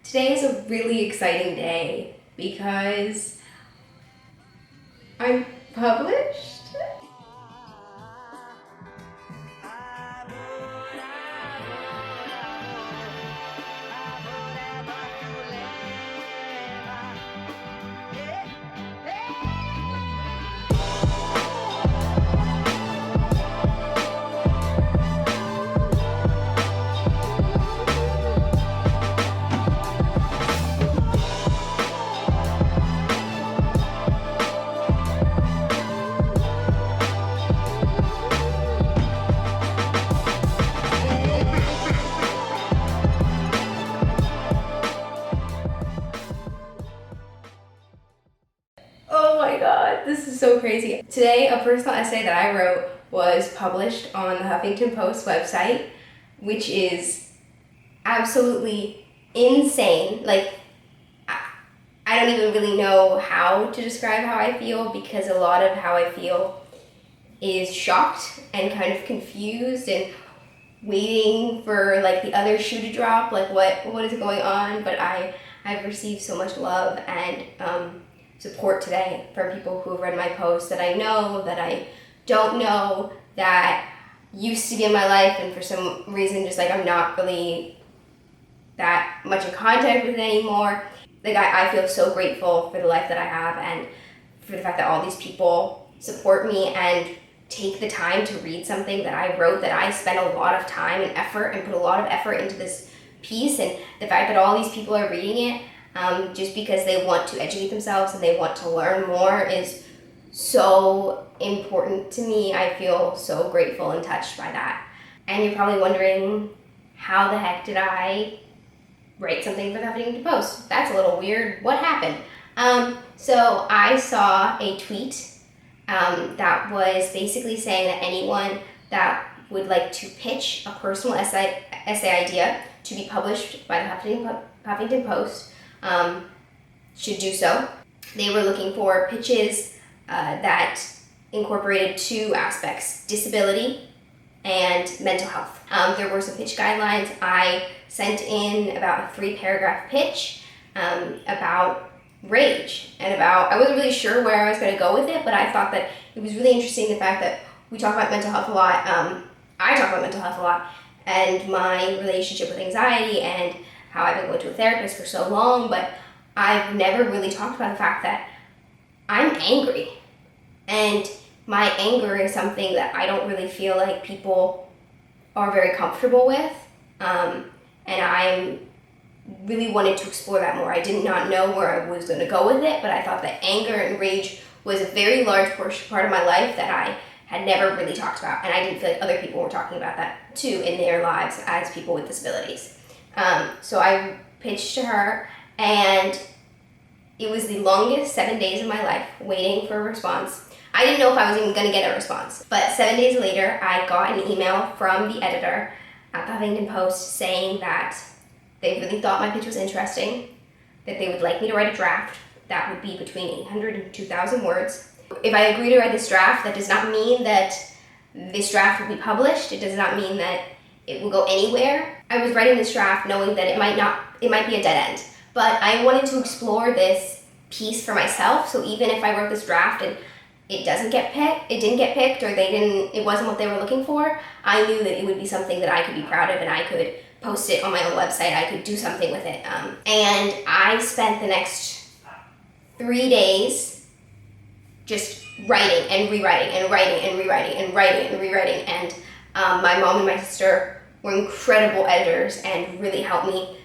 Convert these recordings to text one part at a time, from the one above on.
Today is a really exciting day because I'm published. Oh my god, this is so crazy. Today, a personal essay that I wrote was published on the Huffington Post website, which is absolutely insane. I don't even really know how to describe how I feel, because a lot of how I feel is shocked and kind of confused and waiting for the other shoe to drop, what is going on. But I've received so much love and support today from people who have read my posts that I know, that I don't know, that used to be in my life, and for some reason just I'm not really that much in contact with it anymore. I feel so grateful for the life that I have, and for the fact that all these people support me and take the time to read something that I wrote, that I spent a lot of time and effort and put a lot of effort into this piece. And the fact that all these people are reading it just because they want to educate themselves and they want to learn more is so important to me. I feel so grateful and touched by that. And you're probably wondering, how the heck did I write something for the Huffington Post? That's a little weird. What happened? So I saw a tweet that was basically saying that anyone that would like to pitch a personal essay idea to be published by the Huffington Post should do so. They were looking for pitches that incorporated two aspects: disability and mental health. There were some pitch guidelines. I sent in about a 3-paragraph pitch about rage and I wasn't really sure where I was going to go with it, but I thought that it was really interesting, the fact that we talk about mental health a lot. I talk about mental health a lot, and my relationship with anxiety, and how I've been going to a therapist for so long, but I've never really talked about the fact that I'm angry. And my anger is something that I don't really feel like people are very comfortable with. And I really wanted to explore that more. I did not know where I was going to go with it, but I thought that anger and rage was a very large part of my life that I had never really talked about. And I didn't feel like other people were talking about that too in their lives as people with disabilities. So I pitched to her, and it was the longest 7 days of my life waiting for a response. I didn't know if I was even going to get a response. But 7 days later, I got an email from the editor at the Huffington Post saying that they really thought my pitch was interesting, that they would like me to write a draft that would be between 800 and 2,000 words. If I agree to write this draft, that does not mean that this draft will be published. It does not mean that it will go anywhere. I was writing this draft knowing that it might be a dead end. But I wanted to explore this piece for myself, so even if I wrote this draft and it didn't get picked, or it wasn't what they were looking for, I knew that it would be something that I could be proud of, and I could post it on my own website. I could do something with it. And I spent the next 3 days just writing and rewriting and writing and rewriting and writing and rewriting. And my mom and my sister were incredible editors and really helped me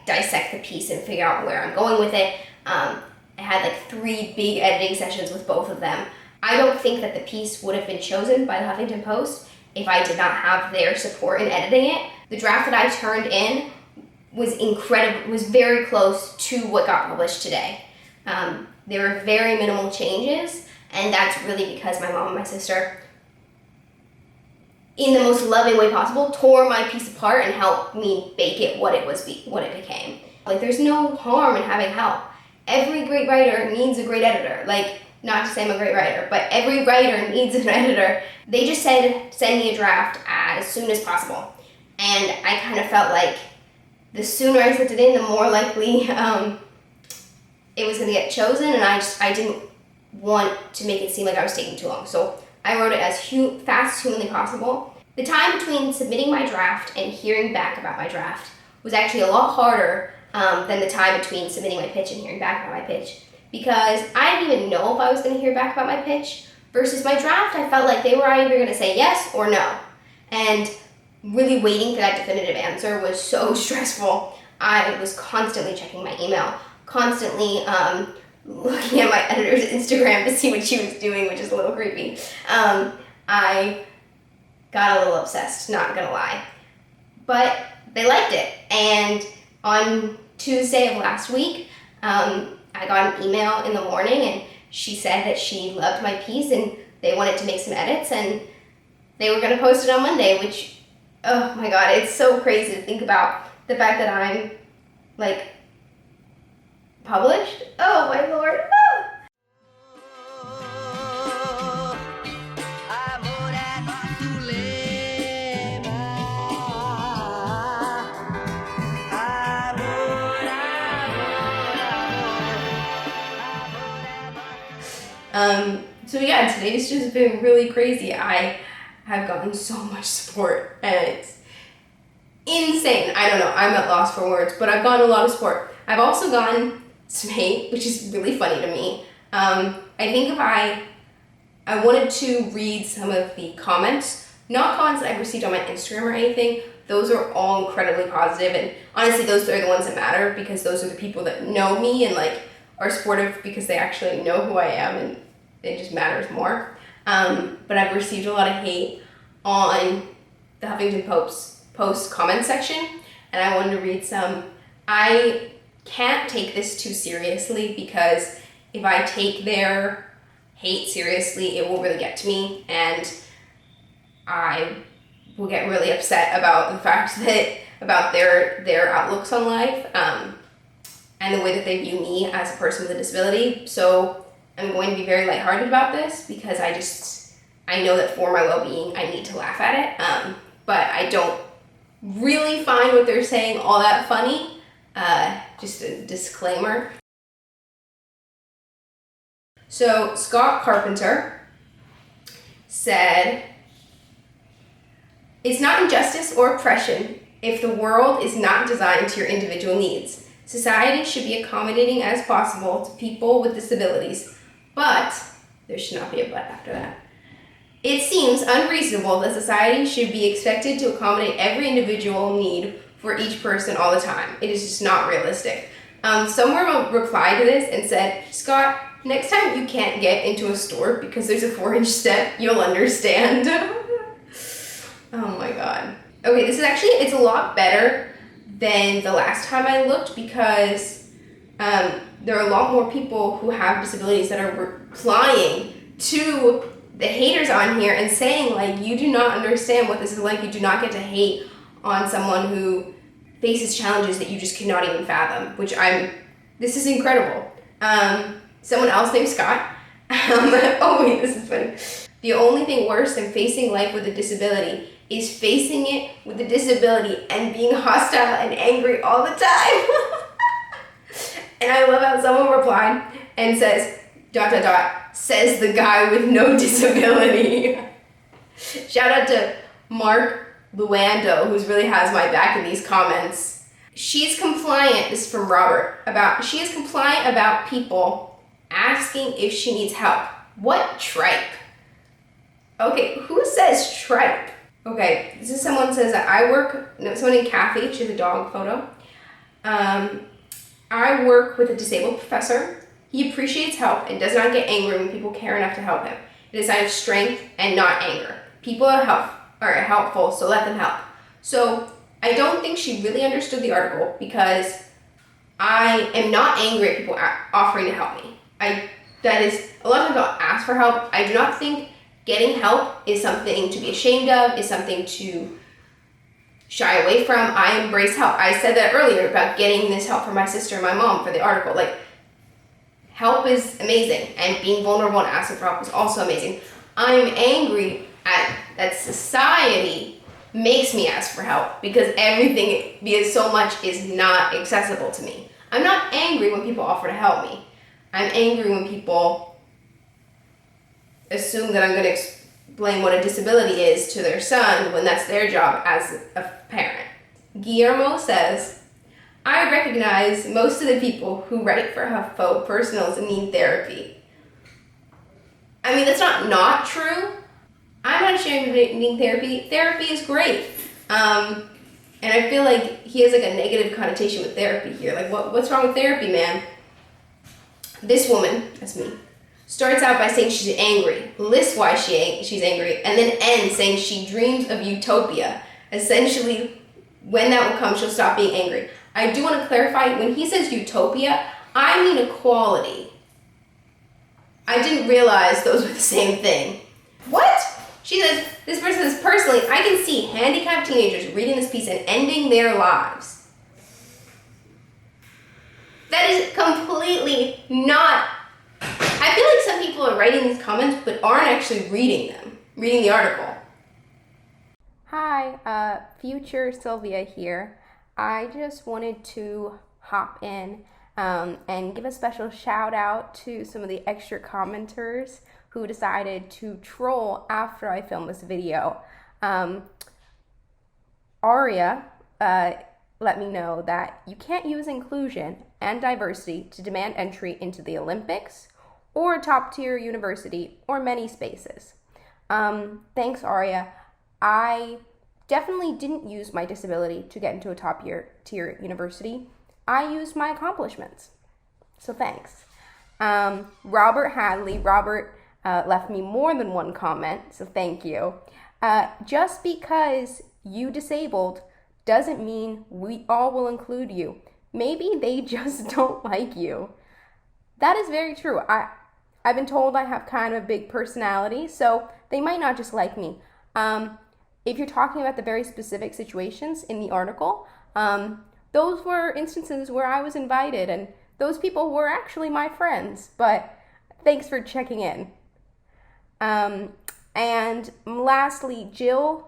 dissect the piece and figure out where I'm going with it. I had 3 big editing sessions with both of them. I don't think that the piece would have been chosen by the Huffington Post if I did not have their support in editing it. The draft that I turned in was incredible, was very close to what got published today. There were very minimal changes, and that's really because my mom and my sister, in the most loving way possible, tore my piece apart and helped me bake it what it became. There's no harm in having help. Every great writer needs a great editor. Not to say I'm a great writer, but every writer needs an editor. They just said, send me a draft as soon as possible. And I kind of felt like the sooner I sent it in, the more likely it was going to get chosen, and I didn't want to make it seem like I was taking too long. So I wrote it as fast as humanly possible. The time between submitting my draft and hearing back about my draft was actually a lot harder than the time between submitting my pitch and hearing back about my pitch, because I didn't even know if I was going to hear back about my pitch. Versus my draft, I felt like they were either going to say yes or no. And really waiting for that definitive answer was so stressful. I was constantly checking my email, constantly looking at my editor's Instagram to see what she was doing, which is a little creepy. I got a little obsessed, not gonna lie. But they liked it. And on Tuesday of last week, I got an email in the morning, and she said that she loved my piece and they wanted to make some edits, and they were gonna post it on Monday, which, oh my God, it's so crazy to think about the fact that I'm, like, published. Oh my Lord. So yeah, today's just been really crazy. I have gotten so much support, and it's insane. I don't know, I'm at loss for words, but I've gotten a lot of support. I've also gotten some hate, which is really funny to me. I think if I wanted to read some of the comments, not comments that I've received on my Instagram or anything. Those are all incredibly positive, and honestly, those are the ones that matter, because those are the people that know me and like are supportive because they actually know who I am, and it just matters more. But I've received a lot of hate on the Huffington Post comment section, and I wanted to read some. I can't take this too seriously, because if I take their hate seriously, it will really get to me, and I will get really upset about the fact that, about their outlooks on life, and the way that they view me as a person with a disability. So I'm going to be very lighthearted about this, because I know that for my well-being, I need to laugh at it. But I don't really find what they're saying all that funny. Just a disclaimer. So Scott Carpenter said, "It's not injustice or oppression if the world is not designed to your individual needs. Society should be accommodating as possible to people with disabilities, but," there should not be a but after that, "it seems unreasonable that society should be expected to accommodate every individual need for each person all the time. It is just not realistic." Someone replied to this and said, "Scott, next time you can't get into a store because there's a 4-inch step, you'll understand." Oh my God. Okay, this is actually, it's a lot better than the last time I looked, because there are a lot more people who have disabilities that are replying to the haters on here and saying, like, you do not understand what this is like. You do not get to hate on someone who faces challenges that you just cannot even fathom, which this is incredible. Someone else named Scott, oh wait, this is funny. "The only thing worse than facing life with a disability is facing it with a disability and being hostile and angry all the time." And I love how someone replied and says, ... says the guy with no disability. Shout out to Mark Luando, who really has my back in these comments. "She's compliant," this is from Robert, "she is compliant about people asking if she needs help. What tripe?" Okay, who says tripe? Okay, this is someone says that someone named Kathy, she has a dog photo. "I work with a disabled professor. He appreciates help and does not get angry when people care enough to help him. It is a sign of strength and not anger. People are helpful, so let them help." So I don't think she really understood the article, because I am not angry at people offering to help me. That is, a lot of times I'll ask for help. I do not think getting help is something to be ashamed of, is something to shy away from. I embrace help. I said that earlier about getting this help from my sister and my mom for the article. Like, help is amazing, and being vulnerable and asking for help is also amazing. I'm angry at that society makes me ask for help because so much is not accessible to me. I'm not angry when people offer to help me. I'm angry when people assume that I'm going to explain what a disability is to their son when that's their job as a parent. Guillermo says, I recognize most of the people who write for HuffPo personals need therapy. I mean, that's not true. I'm not ashamed of needing therapy. Therapy is great. And I feel like he has like a negative connotation with therapy here. Like, what's wrong with therapy, man? This woman, that's me, starts out by saying she's angry, lists why she's angry, and then ends saying she dreams of utopia. Essentially, when that will come, she'll stop being angry. I do want to clarify, when he says utopia, I mean equality. I didn't realize those were the same thing. What? She says, this person says, personally, I can see handicapped teenagers reading this piece and ending their lives. That is completely not... I feel like some people are writing these comments but aren't actually reading the article. Hi, future Sylvia here. I just wanted to hop in and give a special shout out to some of the extra commenters who decided to troll after I filmed this video. Aria let me know that you can't use inclusion and diversity to demand entry into the Olympics or a top-tier university or many spaces. Thanks, Aria. I definitely didn't use my disability to get into a top-tier university. I used my accomplishments. So thanks. Robert Hadley. Robert left me more than one comment, so thank you. Just because you disabled doesn't mean we all will include you. Maybe they just don't like you. That is very true. I've been told I have kind of a big personality, so they might not just like me. If you're talking about the very specific situations in the article, those were instances where I was invited, and those people were actually my friends, but thanks for checking in. And lastly, Jill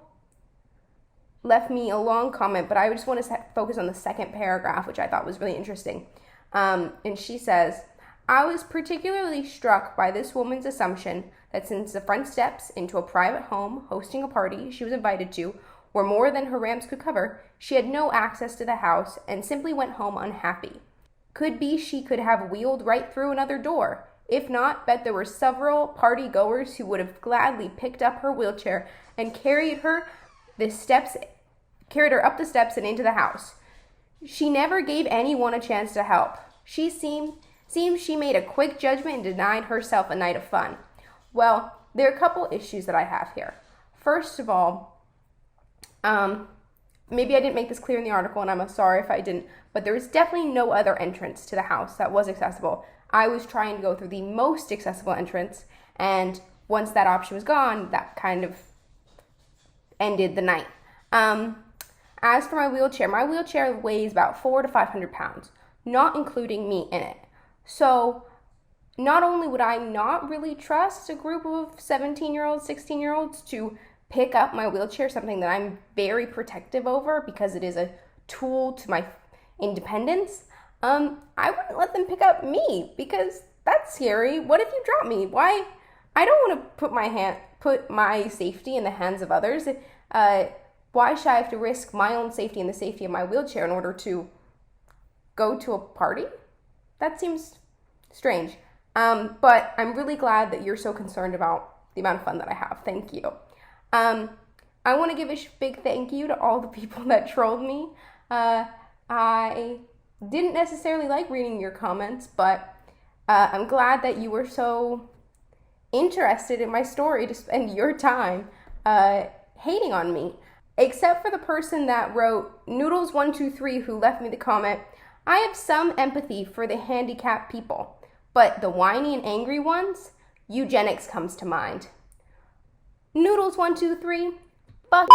left me a long comment, but I just want to focus on the second paragraph, which I thought was really interesting. And she says, I was particularly struck by this woman's assumption that since the front steps into a private home hosting a party she was invited to were more than her ramps could cover, she had no access to the house and simply went home unhappy. Could be she could have wheeled right through another door. If not, bet there were several party goers who would have gladly picked up her wheelchair and carried her up the steps and into the house. She never gave anyone a chance to help. Seems she made a quick judgment and denied herself a night of fun. Well, there are a couple issues that I have here. First of all, maybe I didn't make this clear in the article, and I'm sorry if I didn't, but there was definitely no other entrance to the house that was accessible. I was trying to go through the most accessible entrance, and once that option was gone, that kind of ended the night. As for my wheelchair weighs about 400 to 500 pounds, not including me in it. So not only would I not really trust a group of 17-year-olds, 16-year-olds to pick up my wheelchair, something that I'm very protective over because it is a tool to my independence, I wouldn't let them pick up me because that's scary. What if you drop me? Why? I don't want to put my safety in the hands of others. Why should I have to risk my own safety and the safety of my wheelchair in order to go to a party? That seems strange. But I'm really glad that you're so concerned about the amount of fun that I have. Thank you. I want to give a big thank you to all the people that trolled me. I didn't necessarily like reading your comments, but I'm glad that you were so interested in my story to spend your time hating on me. Except for the person that wrote Noodles123 who left me the comment, I have some empathy for the handicapped people, but the whiny and angry ones, eugenics comes to mind. Noodles123, fuck